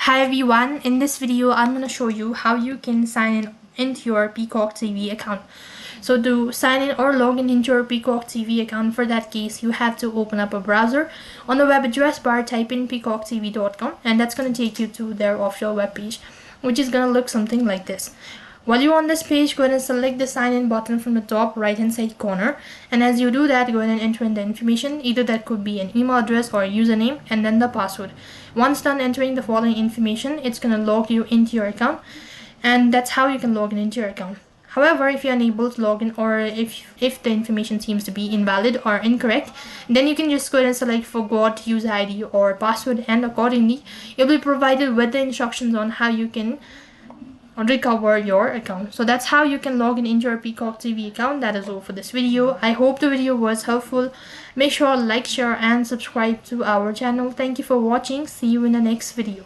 Hi everyone, in this video I'm going to show you how you can sign in into your Peacock TV account. So to sign in or log in into your Peacock TV account, for that case you have to open up a browser. On the web address bar type in peacocktv.com and that's going to take you to their official web page, which is going to look something like this. While you're on this page, go ahead and select the sign in button from the top right hand side corner, and as you do that, go ahead and enter in the information. Either that could be an email address or a username and then the password. Once done entering the following information, it's going to log you into your account, and that's how you can log in into your account. However, if you're unable to log in, or if the information seems to be invalid or incorrect, then you can just go ahead and select forgot user ID or password, and accordingly you'll be provided with the instructions on how you can recover your account. So that's how you can log in into your Peacock TV account. That is all for this video. I hope the video was helpful. Make sure to like, share and subscribe to our channel. Thank you for watching. See you in the next video.